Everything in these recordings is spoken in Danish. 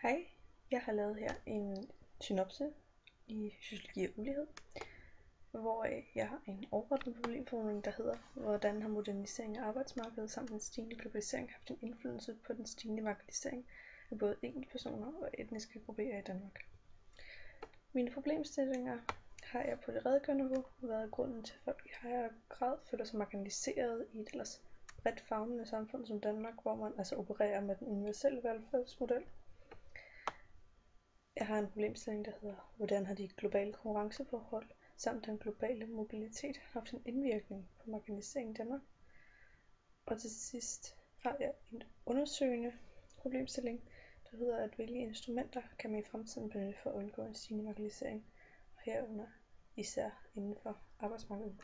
Hej, jeg har lavet her en synopse i sociologi og ulighed, hvor jeg har en overordnet problemformning, der hedder, hvordan har modernisering af arbejdsmarkedet samt den stigende globalisering haft en indflydelse på den stigende marginalisering af både enkeltpersoner og etniske grupper i Danmark. Mine problemstillinger har jeg på det redegørende niveau været grunden til, at folk i højere grad føler sig marginaliseret i et ellers bredt favnende samfund som Danmark, hvor man altså opererer med den universelle velfærdsmodel. Jeg har en problemstilling, der hedder, hvordan har de globale konkurrenceforhold samt den globale mobilitet haft en indvirkning på marginalisering i Danmark. Og til sidst har jeg en undersøgende problemstilling, der hedder, at hvilke instrumenter kan man i fremtiden benytte for at undgå en stigende marginalisering, og herunder især inden for arbejdsmarkedet.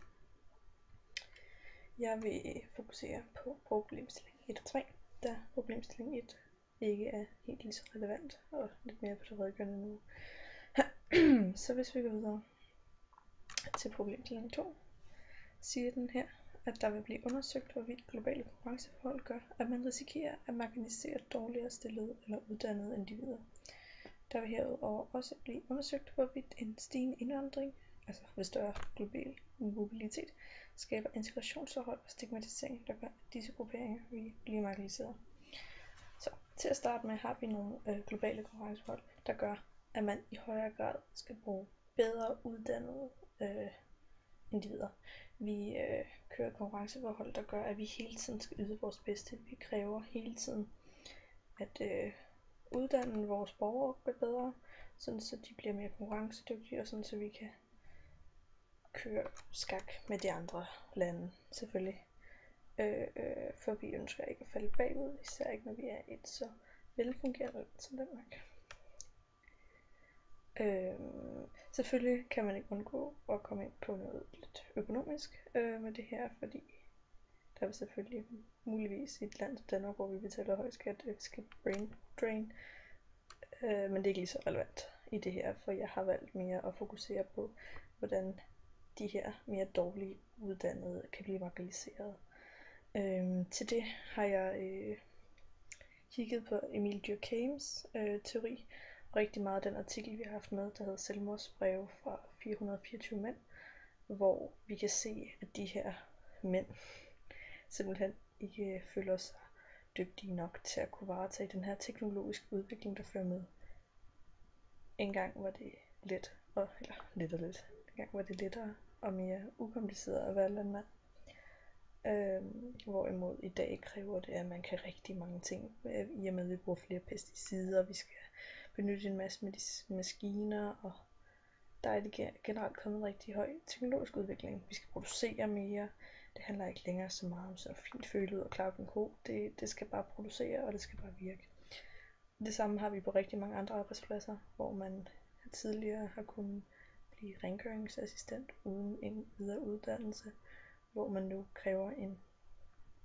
Jeg vil fokusere på problemstilling 1 og 3, da problemstilling 1 ikke er helt lige så relevant og lidt mere på det redegørende nu. Så hvis vi går videre til problemstilling 2, siger den her, at der vil blive undersøgt, hvorvidt globale konkurrenceforhold gør, at man risikerer at marginalisere dårligere stillede eller uddannede individer. Der vil herudover også blive undersøgt, hvorvidt en stigende indvandring, altså ved større global mobilitet, skaber integrationsforhold og stigmatisering, der gør, at disse grupperinger vil blive marginaliseret. Så til at starte med har vi nogle globale konkurrenceforhold, der gør, at man i højere grad skal bruge bedre uddannede individer. Vi kører konkurrenceforhold, der gør, at vi hele tiden skal yde vores bedste. Vi kræver hele tiden at uddanne vores borgere bedre, sådan så de bliver mere konkurrencedygtige, og sådan så vi kan køre skak med de andre lande, selvfølgelig. For vi ønsker ikke at falde bagud, især ikke når vi er et så velfungerende land som Danmark. Selvfølgelig kan man ikke undgå at komme ind på noget lidt økonomisk med det her, fordi der vil selvfølgelig muligvis i et land som Danmark, hvor vi betaler høj skat, ske brain drain, men det er ikke lige så relevant i det her, for jeg har valgt mere at fokusere på, hvordan de her mere dårlige uddannede kan blive marginaliseret. Til det har jeg kigget på Emile Durkheim's teori, og rigtig meget af den artikel, vi har haft med, der hedder Selvmordsbreve fra 424 mænd, hvor vi kan se, at de her mænd simpelthen ikke føler sig dygtige nok til at kunne varetage den her teknologiske udvikling, der fører med. Engang var det Engang var det lettere og mere ukompliceret at være landmand. Hvorimod i dag kræver det, at man kan rigtig mange ting, i og med at vi bruger flere pesticider, vi skal benytte en masse maskiner, og der er det generelt kommet rigtig høj teknologisk udvikling. Vi skal producere mere, det handler ikke længere så meget om så fint føle ud og klare en ko, det skal bare producere, og det skal bare virke. Det samme har vi på rigtig mange andre arbejdspladser, hvor man tidligere har kunnet blive rengøringsassistent uden en videre uddannelse, hvor man nu kræver en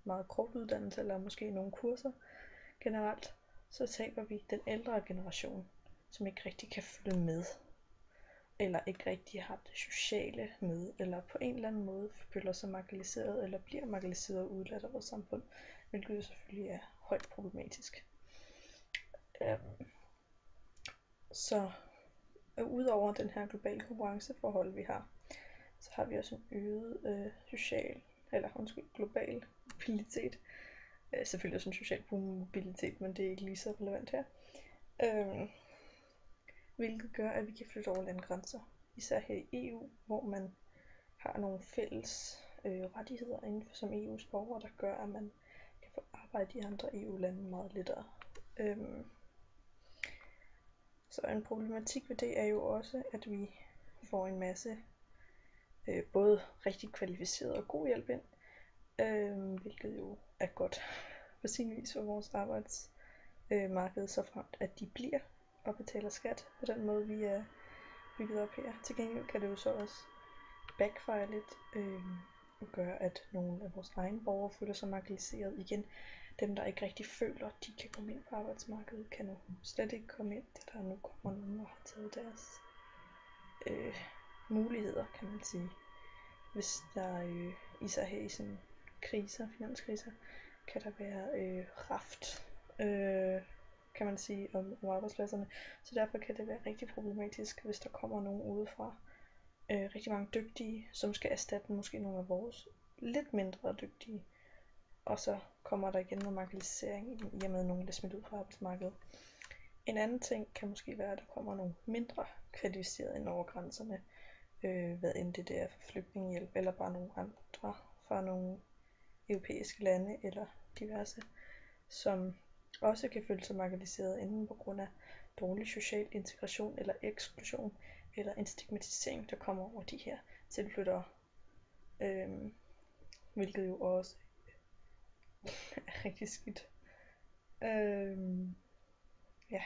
meget kort uddannelse, eller måske nogle kurser generelt, så taber vi den ældre generation, som ikke rigtig kan følge med, eller ikke rigtig har det sociale med, eller på en eller anden måde føler sig marginaliseret, eller bliver marginaliseret og udladt af vores samfund, hvilket jo selvfølgelig er højt problematisk. Så udover den her globale konkurrenceforhold, vi har, så har vi også en øget global mobilitet. Selvfølgelig også en social mobilitet, men det er ikke lige så relevant her. Hvilket gør, at vi kan flytte over landegrænser. Især her i EU, hvor man har nogle fælles rettigheder inden for som EU's borgere, der gør, at man kan få arbejde i andre EU-lande meget lettere. Så en problematik ved det er jo også, at vi får en masse både rigtig kvalificeret og god hjælp ind, hvilket jo er godt på sin vis for vores arbejdsmarked, så fremt at de bliver og betaler skat på den måde, vi er bygget op her. Til gengæld kan det jo så også backfire lidt og gøre, at nogle af vores egne borgere føler sig marginaliseret igen. Dem, der ikke rigtig føler, at de kan komme ind på arbejdsmarkedet, kan nu slet ikke komme ind, da der nu kommer nogen, der har taget deres muligheder, kan man sige. Hvis der især her i sådan kriser, finanskriser, kan der være raft kan man sige, om arbejdspladserne. Så derfor kan det være rigtig problematisk, hvis der kommer nogen udefra. Rigtig mange dygtige, som skal erstatte måske nogle af vores lidt mindre dygtige. Og så kommer der igen noget marginalisering i og med, at nogen bliver smidt ud fra arbejdsmarkedet. En anden ting kan måske være, at der kommer nogle mindre kvalificerede ind over grænserne. Hvad end det er for flygtningehjælp, eller bare nogle andre fra nogle europæiske lande eller diverse, som også kan føle sig marginaliseret enten på grund af dårlig social integration eller eksklusion, eller en stigmatisering, der kommer over de her tilflyttere, hvilket jo også er rigtig skidt. Ja.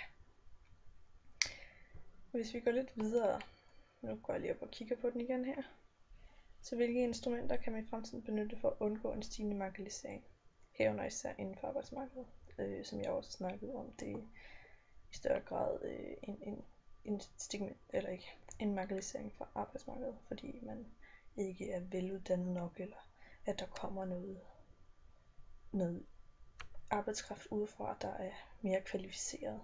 Hvis vi går lidt videre, nu går jeg lige op og kigger på den igen her. Så hvilke instrumenter kan man i fremtiden benytte for at undgå en stigende marginalisering? Herunder især inden for arbejdsmarkedet, som jeg også snakkede om. Det er i større grad en marginalisering fra arbejdsmarkedet, fordi man ikke er veluddannet nok, eller at der kommer noget arbejdskraft udefra, der er mere kvalificeret.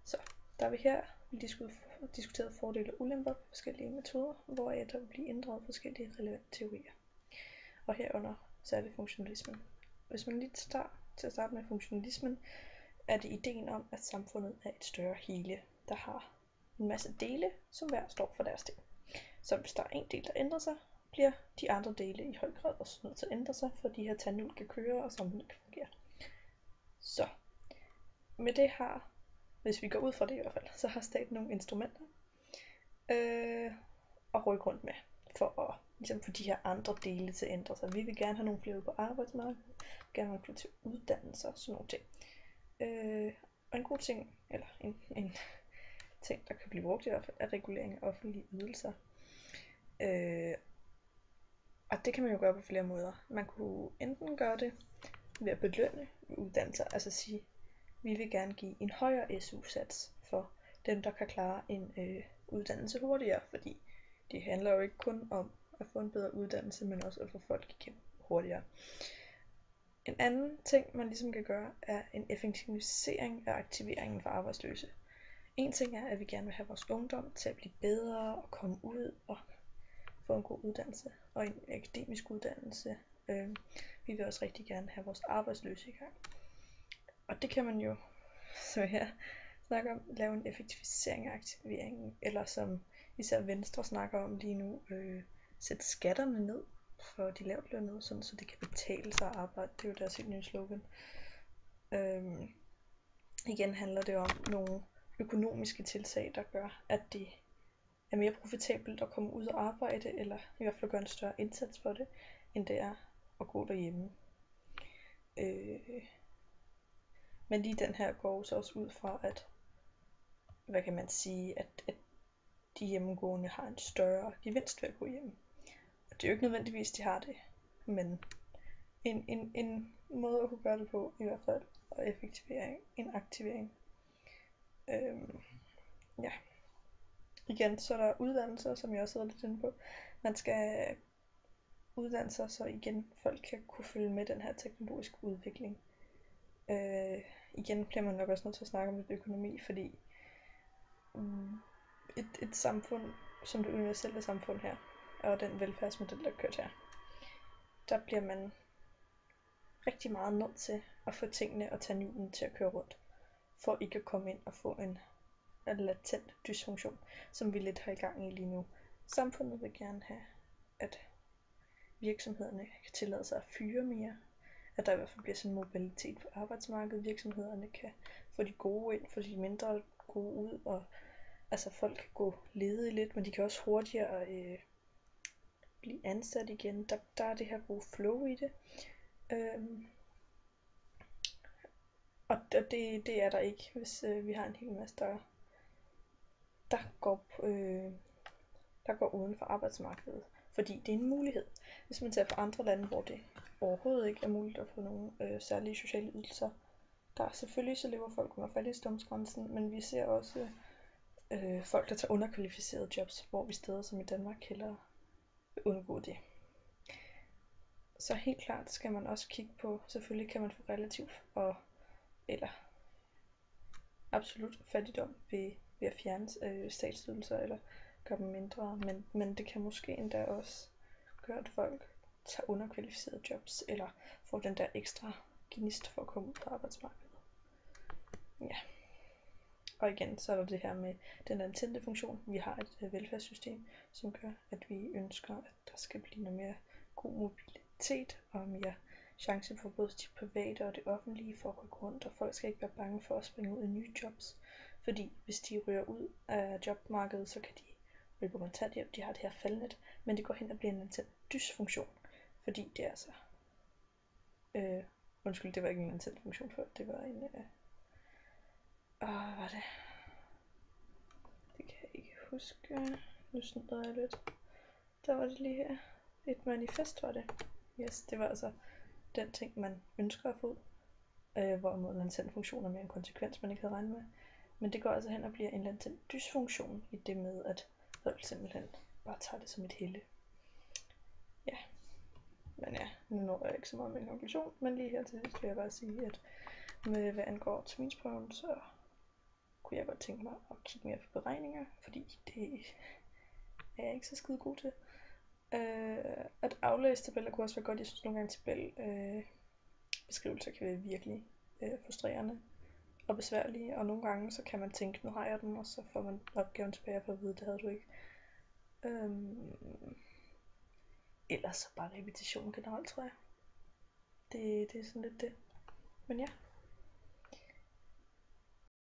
Så der er vi her diskuteret fordele og ulemper på forskellige metoder, hvoraf der vil blive inddraget forskellige relevante teorier. Og herunder særligt funktionalismen. Hvis man lige til at starte med funktionalismen, er det ideen om, at samfundet er et større hele, der har en masse dele, som hver står for deres del. Så hvis der er en del, der ændrer sig, bliver de andre dele i høj grad også nødt til at ændre sig, for de her tandhjul kan køre, og samfundet kan fungere. Så med det har, hvis vi går ud fra det i hvert fald, så har staten nogle instrumenter at rykke rundt med, for at ligesom få de her andre dele til at ændre sig. Vi vil gerne have nogle flere ud på arbejdsmarkedet, gerne have flere til uddannelser, sådan nogle ting. Og en god ting, eller en ting, der kan blive brugt i hvert fald, er regulering af offentlige ydelser. Og det kan man jo gøre på flere måder. Man kunne enten gøre det ved at belønne uddannelser, altså sige, vi vil gerne give en højere SU-sats for dem, der kan klare en uddannelse hurtigere, fordi det handler jo ikke kun om at få en bedre uddannelse, men også at få folk igennem hurtigere. En anden ting, man ligesom kan gøre, er en effektivisering af aktiveringen for arbejdsløse. En ting er, at vi gerne vil have vores ungdom til at blive bedre og komme ud og få en god uddannelse og en akademisk uddannelse. Vi vil også rigtig gerne have vores arbejdsløse i gang. Og det kan man jo, så her snakker om, lave en effektivisering af aktiveringen, eller som især Venstre snakker om lige nu, sætte skatterne ned for de lavtlønnede, sådan så det kan betale sig at arbejde. Det er jo deres helt nye slogan. Igen handler det om nogle økonomiske tiltag, der gør, at det er mere profitabelt at komme ud og arbejde, eller i hvert fald gøre en større indsats for det, end det er at gå derhjemme. Men lige den her går så også ud fra, at, hvad kan man sige, at de hjemmegående har en større gevinst ved at gå hjemme. Og det er jo ikke nødvendigvis, de har det, men en måde at kunne gøre det på, i hvert fald, og effektivering, en aktivering. Ja. Igen, så er der uddannelser, som jeg også har lidt inde på. Man skal uddanne sig, så igen folk kan kunne følge med den her teknologiske udvikling. Igen bliver man nok også nødt til at snakke om lidt økonomi, fordi et samfund, som det universelle samfund her, og den velfærdsmodel, der kører her, der bliver man rigtig meget nødt til at få tingene og tandhjulene til at køre rundt, for ikke at komme ind og få en latent dysfunktion, som vi lidt har i gang i lige nu. Samfundet vil gerne have, at virksomhederne kan tillade sig at fyre mere, at der i hvert fald bliver sådan en mobilitet på arbejdsmarkedet, virksomhederne kan få de gode ind, få de mindre gode ud, og altså folk kan gå ledige lidt, men de kan også hurtigere blive ansat igen. Der er det her gode flow i det. Og det er der ikke, hvis vi har en hel masse, der går uden for arbejdsmarkedet. Fordi det er en mulighed. Hvis man ser på andre lande, hvor det overhovedet ikke er muligt at få nogle særlige sociale ydelser. Der selvfølgelig så lever folk under fattigdomsgrænsen, men vi ser også folk, der tager underkvalificerede jobs, hvor vi steder som i Danmark hellere vil undgå det. Så helt klart skal man også kigge på, selvfølgelig kan man få relativt eller absolut fattigdom ved at fjerne statsydelser eller gøre dem mindre, men det kan måske endda også gøre, at folk tager underkvalificerede jobs, eller får den der ekstra gnist for at komme ud på arbejdsmarkedet. Ja. Og igen, så er der det her med den latente funktion. Vi har et velfærdssystem, som gør, at vi ønsker, at der skal blive noget mere god mobilitet og mere chance for både de private og det offentlige for at rykke rundt, og folk skal ikke være bange for at springe ud i nye jobs. Fordi hvis de ryger ud af jobmarkedet, så kan de ryge på kontanthjælp, de har det her faldnet, men det går hen og bliver en latent dysfunktion, fordi det er altså undskyld, det var ikke en latent funktion før, det var en hvad var det? Det kan jeg ikke huske. Nu snyder jeg lidt. Der var det lige her. Et manifest var det. Yes, det var altså den ting, man ønsker at få. Hvorimod en latent funktion er mere en konsekvens, man ikke havde regnet med. Men det går altså hen og bliver en latent dysfunktion i det med, at folk simpelthen bare tager det som et helle. Ja. Men ja, nu når jeg ikke så meget med en konklusion, men lige her til sidst vil jeg bare sige, at med hvad angår terminsprøven, så kunne jeg godt tænke mig at kigge mere på beregninger, fordi det er jeg ikke så skide god til. At aflæse tabeller kunne også være godt. Jeg synes nogle gange tabelbeskrivelser kan være virkelig frustrerende og besværlige, og nogle gange så kan man tænke, nu har jeg den, og så får man opgaven tilbage for at vide, det havde du ikke. Ellers så bare repetition generelt, tror jeg. Det er sådan lidt det. Men ja.